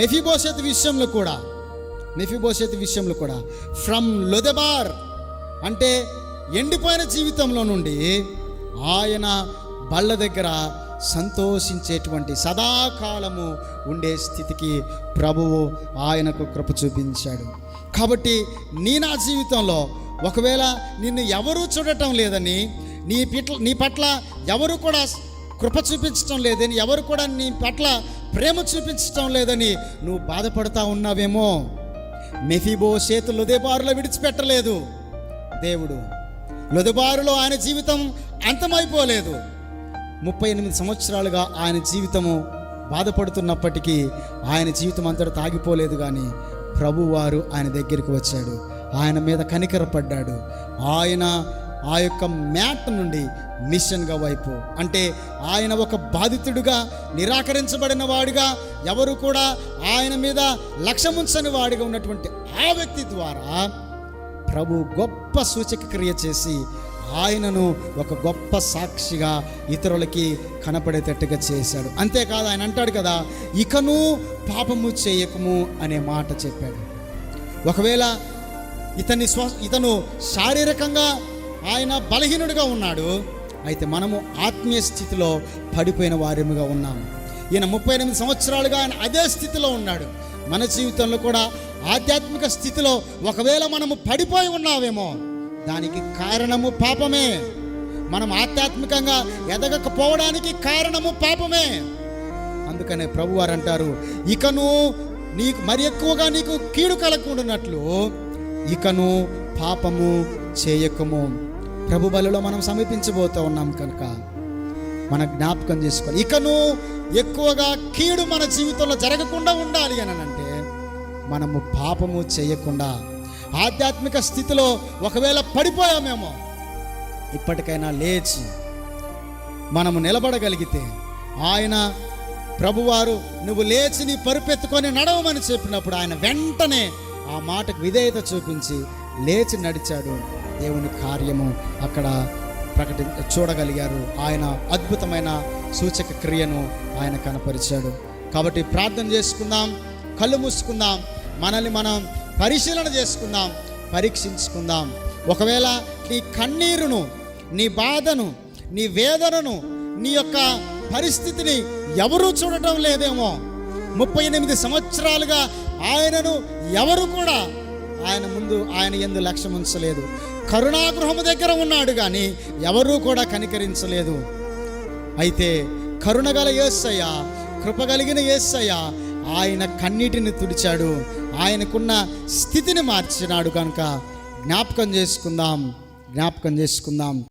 Mephibosheth విషయంలో కూడా from లొదెబార్ అంటే ఎండిపోయిన జీవితంలో నుండి ఆయన బళ్ళ దగ్గర సంతోషించేటువంటి సదాకాలము ఉండే స్థితికి ప్రభువు ఆయనకు కృప చూపించాడు. కాబట్టి నా జీవితంలో ఒకవేళ నిన్ను ఎవరూ చూడటం లేదని, నీ పట్ల ఎవరు కూడా కృప చూపించటం లేదని, ఎవరు కూడా నీ పట్ల ప్రేమ చూపించటం లేదని నువ్వు బాధపడతా ఉన్నావేమో, మెఫీబోషెతు లొదెబారులో విడిచిపెట్టలేదు దేవుడు. లొదెబారులో ఆయన జీవితం అంతమైపోలేదు. 38 సంవత్సరాలుగా ఆయన జీవితము బాధపడుతున్నప్పటికీ ఆయన జీవితం అంతటా తాగిపోలేదు. కానీ ప్రభువారు ఆయన దగ్గరికి వచ్చాడు, ఆయన మీద కనికరపడ్డాడు. ఆయన ఆ యొక్క మ్యాట్ నుండి మిషన్గా వైపు, అంటే ఆయన ఒక బాధితుడిగా, నిరాకరించబడిన వాడిగా, ఎవరు కూడా ఆయన మీద లక్ష్యముంచని వాడిగా ఉన్నటువంటి ఆ వ్యక్తి ద్వారా ప్రభు గొప్ప సూచక క్రియ చేసి ఆయనను ఒక గొప్ప సాక్షిగా ఇతరులకి కనపడేటట్టుగా చేశాడు. అంతేకాదు, ఆయన అంటాడు కదా, ఇకను పాపము చేయకము అనే మాట చెప్పాడు. ఒకవేళ ఇతను శారీరకంగా ఆయన బలహీనుడిగా ఉన్నాడు, అయితే మనము ఆత్మీయ స్థితిలో పడిపోయిన వారిగా ఉన్నాము. ఈయన 38 సంవత్సరాలుగా ఆయన అదే స్థితిలో ఉన్నాడు. మన జీవితంలో కూడా ఆధ్యాత్మిక స్థితిలో ఒకవేళ మనము పడిపోయి ఉన్నావేమో, దానికి కారణము పాపమే. మనం ఆధ్యాత్మికంగా ఎదగకపోవడానికి కారణము పాపమే. అందుకనే ప్రభువారు అంటారు, ఇకను నీకు మరి ఎక్కువగా నీకు కీడు కలగకుండానట్లు ఇకను పాపము చేయకము. ప్రభు బలిలో మనం సమీపించబోతూ ఉన్నాం కనుక మన జ్ఞాపకం చేసుకోవాలి. ఇకను ఎక్కువగా కీడు మన జీవితంలో జరగకుండా ఉండాలి అని అంటే మనము పాపము చేయకుండా, ఆధ్యాత్మిక స్థితిలో ఒకవేళ పడిపోయామేమో, ఇప్పటికైనా లేచి మనము నిలబడగలిగితే, ఆయన ప్రభువారు నువ్వు లేచి నీ పరుపెత్తుకొని నడవమని చెప్పినప్పుడు ఆయన వెంటనే ఆ మాటకు విధేయత చూపించి లేచి నడిచాడు. దేవుని కార్యము అక్కడ చూడగలిగారు. ఆయన అద్భుతమైన సూచక క్రియను ఆయన కనపరిచాడు. కాబట్టి ప్రార్థన చేసుకుందాం, కళ్ళు మూసుకుందాం, మనల్ని మనం పరిశీలన చేసుకుందాం, పరీక్షించుకుందాం. ఒకవేళ నీ కన్నీరును, నీ బాధను, నీ వేదనను, నీ యొక్క పరిస్థితిని ఎవరూ చూడటం లేదేమో, 38 సంవత్సరాలుగా ఆయనను ఎవరు కూడా ఆయన యందు లక్ష్యం ఉంచలేదు. కరుణాగృహము దగ్గర ఉన్నాడు కానీ ఎవరూ కూడా కనికరించలేదు. అయితే కరుణగల యేసయ్య, కృపగలిగిన యేసయ్య ఆయన కన్నీటిని తుడిచాడు, ఆయనకున్న స్థితిని మార్చినాడు. కనుక జ్ఞాపకం చేసుకుందాం.